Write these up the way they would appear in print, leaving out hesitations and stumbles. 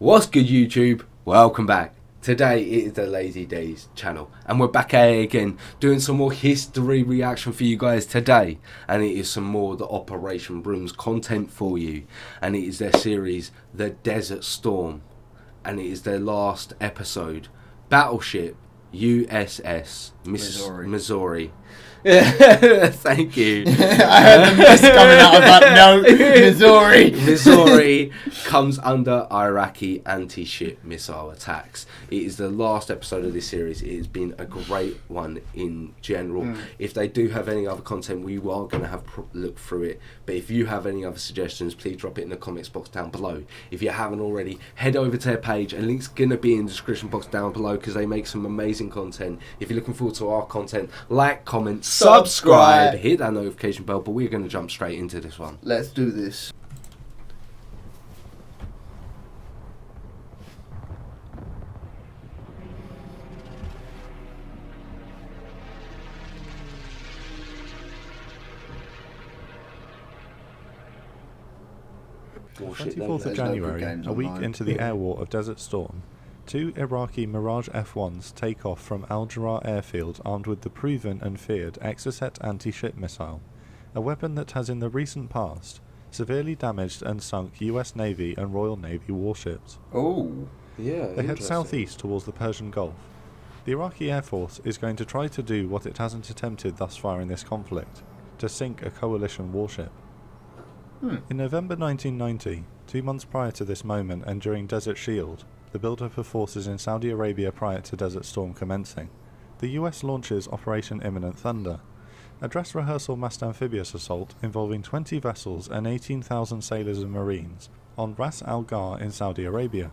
What's good, YouTube? Welcome back. Today it is the LazyDaze Channel and we're back at it again doing some more history reaction for you guys today, and it is some more of the Operation Brooms content for you, and it is their series The Desert Storm, and it is their last episode, Battleship USS Missouri. Thank you. I heard the mist coming out of that note. Missouri comes under Iraqi anti-ship missile attacks. It is the last episode of this series. It has been a great one in general. If they do have any other content, we are going to have look through it. But if you have any other suggestions, please drop it in the comments box down below. If you haven't already, head over to their page. A link's going to be in the description box down below because they make some amazing content. If you're looking forward to our content, like, comment, subscribe, hit that notification bell. But we're going to jump straight into this one. Let's do this. Bullshit, 24th of January, a week into the air war of Desert Storm, two Iraqi Mirage F-1s take off from Al-Jarrah airfield armed with the proven and feared Exocet anti-ship missile, a weapon that has in the recent past severely damaged and sunk US Navy and Royal Navy warships. Oh, yeah. They head southeast towards the Persian Gulf. The Iraqi Air Force is going to try to do what it hasn't attempted thus far in this conflict, to sink a coalition warship. In November 1990, 2 months prior to this moment and during Desert Shield, the build-up of forces in Saudi Arabia prior to Desert Storm commencing, the US launches Operation Imminent Thunder, a dress rehearsal massed amphibious assault involving 20 vessels and 18,000 sailors and marines on Ras Al Ghar in Saudi Arabia.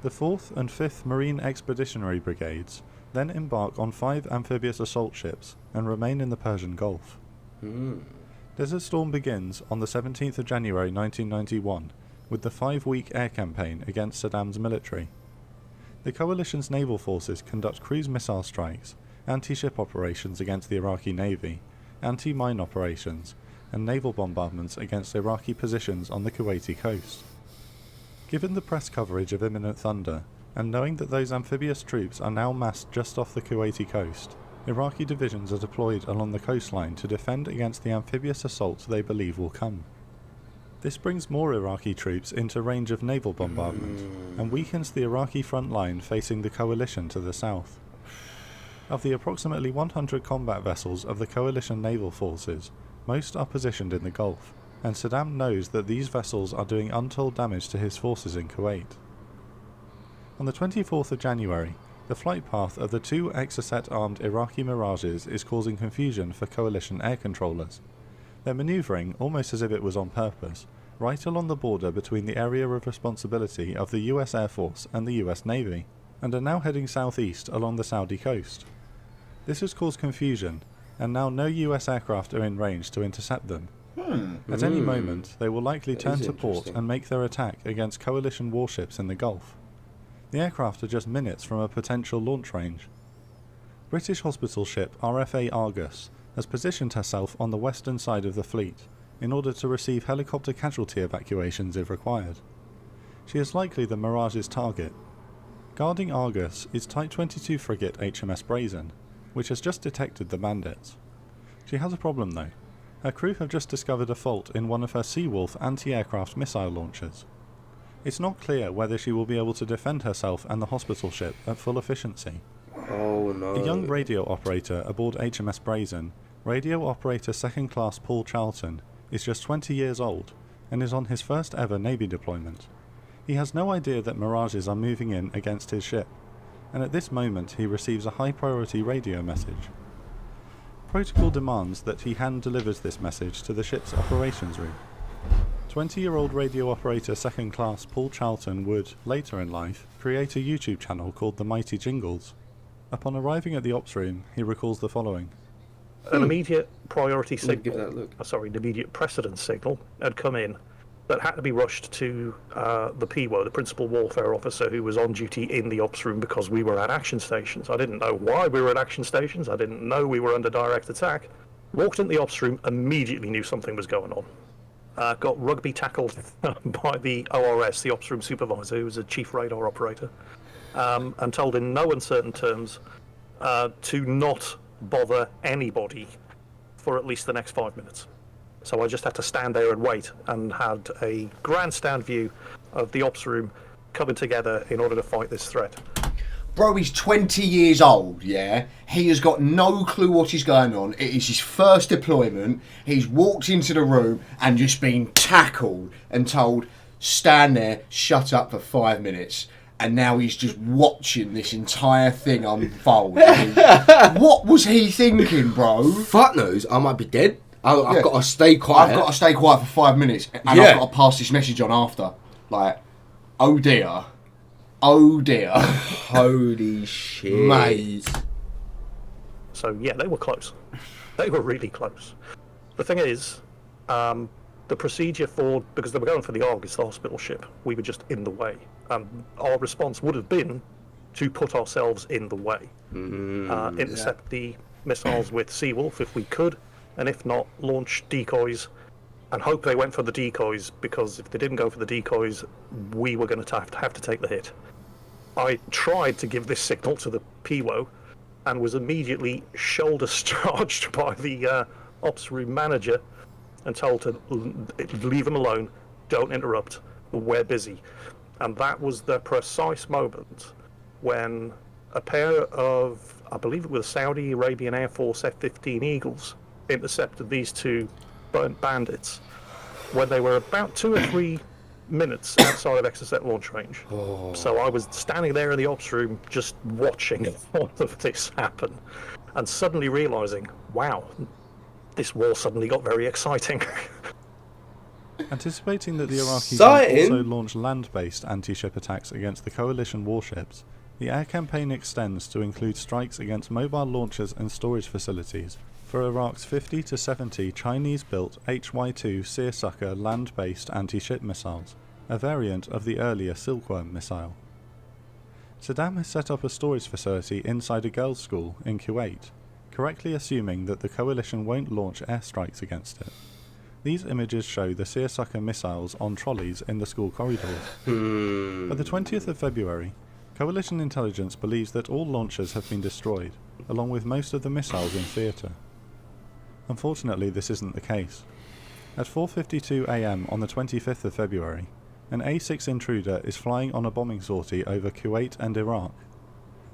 The 4th and 5th Marine Expeditionary Brigades then embark on 5 amphibious assault ships and remain in the Persian Gulf. Desert Storm begins on the 17th of January 1991 with the 5-week air campaign against Saddam's military. The coalition's naval forces conduct cruise missile strikes, anti-ship operations against the Iraqi Navy, anti-mine operations, and naval bombardments against Iraqi positions on the Kuwaiti coast. Given the press coverage of Imminent Thunder, and knowing that those amphibious troops are now massed just off the Kuwaiti coast, Iraqi divisions are deployed along the coastline to defend against the amphibious assault they believe will come. This brings more Iraqi troops into range of naval bombardment, and weakens the Iraqi front line facing the coalition to the south. Of the approximately 100 combat vessels of the coalition naval forces, most are positioned in the Gulf, and Saddam knows that these vessels are doing untold damage to his forces in Kuwait. On the 24th of January, the flight path of the 2 Exocet-armed Iraqi Mirages is causing confusion for coalition air controllers. They're manoeuvring, almost as if it was on purpose, right along the border between the area of responsibility of the US Air Force and the US Navy, and are now heading southeast along the Saudi coast. This has caused confusion, and now no US aircraft are in range to intercept them. At any moment, they will likely turn to port and make their attack against coalition warships in the Gulf. The aircraft are just minutes from a potential launch range. British hospital ship RFA Argus has positioned herself on the western side of the fleet in order to receive helicopter casualty evacuations if required. She is likely the Mirage's target. Guarding Argus is Type 22 frigate HMS Brazen, which has just detected the bandits. She has a problem though. Her crew have just discovered a fault in one of her Seawolf anti-aircraft missile launchers. It's not clear whether she will be able to defend herself and the hospital ship at full efficiency. Oh no. A young radio operator aboard HMS Brazen, Radio Operator 2nd Class Paul Charlton, is just 20 years old and is on his first ever Navy deployment. He has no idea that Mirages are moving in against his ship, and at this moment he receives a high priority radio message. Protocol demands that he hand delivers this message to the ship's operations room. 20-year-old radio operator 2nd Class Paul Charlton would, later in life, create a YouTube channel called The Mighty Jingles. Upon arriving at the ops room, he recalls the following. An immediate priority signal, give that a look. an immediate precedence signal had come in that had to be rushed to the PWO, the Principal Warfare Officer, who was on duty in the ops room because we were at action stations. I didn't know why we were at action stations. I didn't know we were under direct attack. Walked into the ops room, immediately knew something was going on. got rugby tackled by the ORS, the Ops Room Supervisor, who was a chief radar operator, and told in no uncertain terms to not bother anybody for at least the next 5 minutes. So I just had to stand there and wait, and had a grandstand view of the Ops Room coming together in order to fight this threat. Bro, he's 20 years old, yeah? He has got no clue what is going on. It is his first deployment. He's walked into the room and just been tackled and told, stand there, shut up for 5 minutes. And now he's just watching this entire thing unfold. I mean, what was he thinking, bro? Fuck knows, I might be dead. I've got to stay quiet. I've got to stay quiet for 5 minutes, and I've got to pass this message on after. Like, oh dear. Oh dear. Holy shit. Mate. So yeah, they were close. They were really close. The thing is, the procedure because they were going for the Argus, the hospital ship, we were just in the way. Our response would have been to put ourselves in the way. Intercept the missiles with Seawolf if we could, and if not, launch decoys and hope they went for the decoys, because if they didn't go for the decoys, we were going to have to take the hit. I tried to give this signal to the PWO and was immediately shoulder-charged by the ops room manager and told to leave them alone, don't interrupt, we're busy. And that was the precise moment when a pair of, I believe it was Saudi Arabian Air Force F-15 Eagles, intercepted these two burnt bandits when they were about 2 or 3 minutes outside of Exocet launch range. So I was standing there in the ops room just watching all of this happen and suddenly realising, wow, this war suddenly got very exciting. Anticipating that the Iraqis might also launch land-based anti-ship attacks against the coalition warships, the air campaign extends to include strikes against mobile launchers and storage facilities for Iraq's 50 to 70 Chinese-built HY-2 Seersucker land-based anti-ship missiles, a variant of the earlier Silkworm missile. Saddam has set up a storage facility inside a girls' school in Kuwait, correctly assuming that the coalition won't launch airstrikes against it. These images show the Seersucker missiles on trolleys in the school corridors. By the 20th of February, Coalition intelligence believes that all launchers have been destroyed, along with most of the missiles in theatre. Unfortunately, this isn't the case. At 4:52 AM on the 25th of February, an A6 intruder is flying on a bombing sortie over Kuwait and Iraq.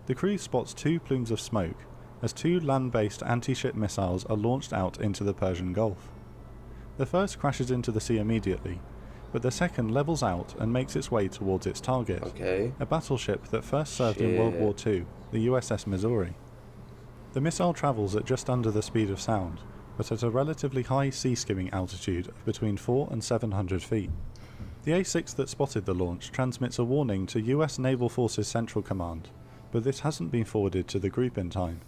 The crew spots 2 plumes of smoke as 2 land-based anti-ship missiles are launched out into the Persian Gulf. The first crashes into the sea immediately, but the second levels out and makes its way towards its target, a battleship that first served in World War II, the USS Missouri. The missile travels at just under the speed of sound, but at a relatively high sea skimming altitude of between 400 and 700 feet. The A6 that spotted the launch transmits a warning to US Naval Forces Central Command, but this hasn't been forwarded to the group in time.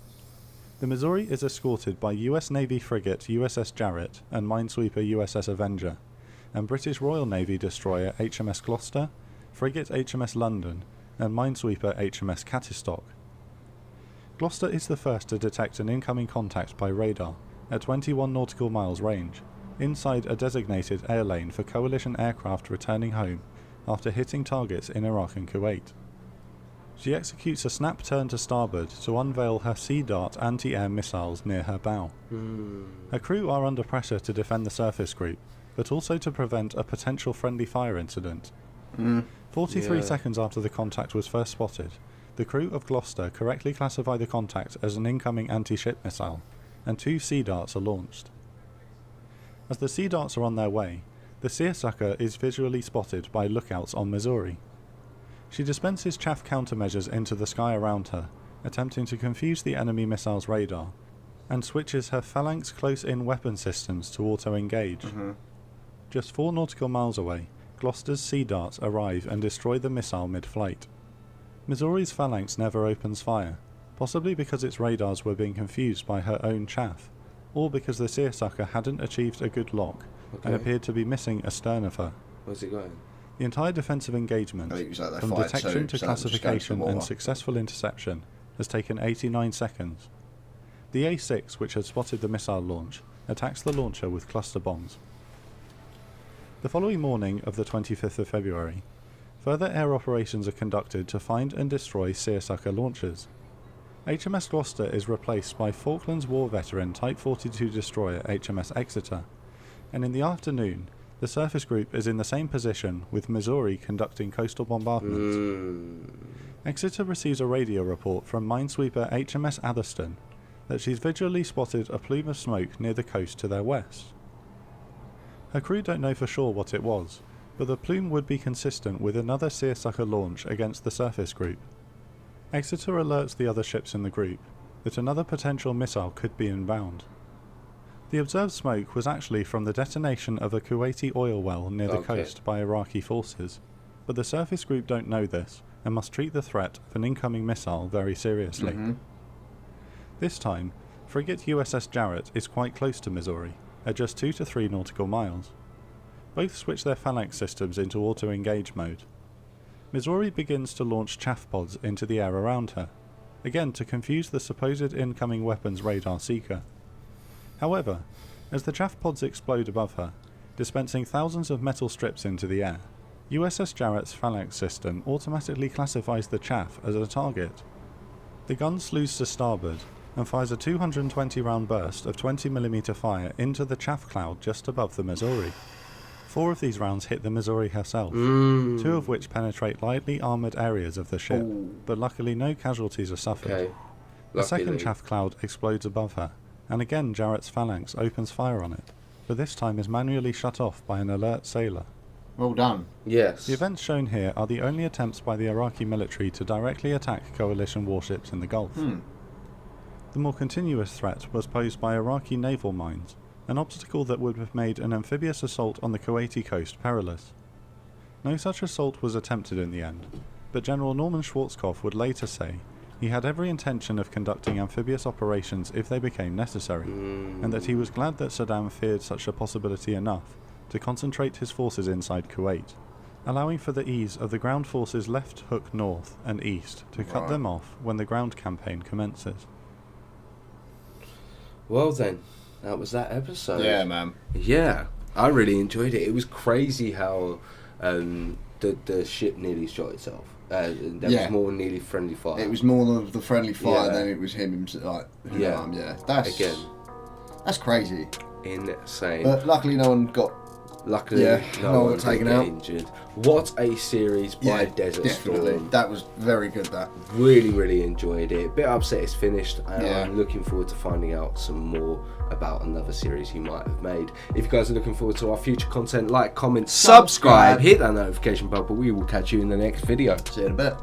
The Missouri is escorted by US Navy frigate USS Jarrett and minesweeper USS Avenger, and British Royal Navy destroyer HMS Gloucester, frigate HMS London, and minesweeper HMS Cattistock. Gloucester is the first to detect an incoming contact by radar at 21 nautical miles range, inside a designated air lane for coalition aircraft returning home after hitting targets in Iraq and Kuwait. She executes a snap turn to starboard to unveil her Sea Dart anti-air missiles near her bow. Her crew are under pressure to defend the surface group, but also to prevent a potential friendly fire incident. 43 seconds after the contact was first spotted, the crew of Gloucester correctly classify the contact as an incoming anti-ship missile, and 2 Sea Darts are launched. As the Sea Darts are on their way, the Seersucker is visually spotted by lookouts on Missouri. She dispenses chaff countermeasures into the sky around her, attempting to confuse the enemy missile's radar, and switches her Phalanx close-in weapon systems to auto-engage. Just 4 nautical miles away, Gloucester's Sea Darts arrive and destroy the missile mid-flight. Missouri's Phalanx never opens fire, possibly because its radars were being confused by her own chaff, or because the Seersucker hadn't achieved a good lock and appeared to be missing astern of her. Where's it going? The entire defensive engagement, from detection to classification and successful interception, has taken 89 seconds. The A6, which had spotted the missile launch, attacks the launcher with cluster bombs. The following morning of the 25th of February, further air operations are conducted to find and destroy seersucker launchers. HMS Gloucester is replaced by Falklands War veteran Type 42 destroyer HMS Exeter, and in the afternoon, the surface group is in the same position with Missouri conducting coastal bombardments. Exeter receives a radio report from minesweeper HMS Atherstone that she's visually spotted a plume of smoke near the coast to their west. Her crew don't know for sure what it was, but the plume would be consistent with another seersucker launch against the surface group. Exeter alerts the other ships in the group that another potential missile could be inbound. The observed smoke was actually from the detonation of a Kuwaiti oil well near the coast by Iraqi forces, but the surface group don't know this and must treat the threat of an incoming missile very seriously. This time, frigate USS Jarrett is quite close to Missouri, at just 2 to 3 nautical miles. Both switch their phalanx systems into auto-engage mode. Missouri begins to launch chaff pods into the air around her, again to confuse the supposed incoming weapons radar seeker. However, as the chaff pods explode above her, dispensing thousands of metal strips into the air, USS Jarrett's phalanx system automatically classifies the chaff as a target. The gun slews to starboard and fires a 220 round burst of 20mm fire into the chaff cloud just above the Missouri. 4 of these rounds hit the Missouri herself, 2 of which penetrate lightly armoured areas of the ship, but luckily no casualties are suffered. The second chaff cloud explodes above her, and again Jarrett's phalanx opens fire on it, but this time is manually shut off by an alert sailor. Well done. Yes. The events shown here are the only attempts by the Iraqi military to directly attack coalition warships in the Gulf. The more continuous threat was posed by Iraqi naval mines, an obstacle that would have made an amphibious assault on the Kuwaiti coast perilous. No such assault was attempted in the end, but General Norman Schwarzkopf would later say he had every intention of conducting amphibious operations if they became necessary, and that he was glad that Saddam feared such a possibility enough to concentrate his forces inside Kuwait, allowing for the ease of the ground forces left hook north and east to cut them off when the ground campaign commences. Well then, that was that episode. Yeah, man. Yeah, I really enjoyed it. It was crazy how the ship nearly shot itself. There was more nearly friendly fire. It was more of the friendly fire than it was him. That's crazy. Insane. But luckily no one got no one taken got out. injured. What a series by Desert Storm. That was very good, that. Really, really enjoyed it. Bit upset it's finished, and I'm looking forward to finding out some more about another series he might have made. If you guys are looking forward to our future content, like, comment, subscribe, hit that notification bell, but we will catch you in the next video. See you in a bit.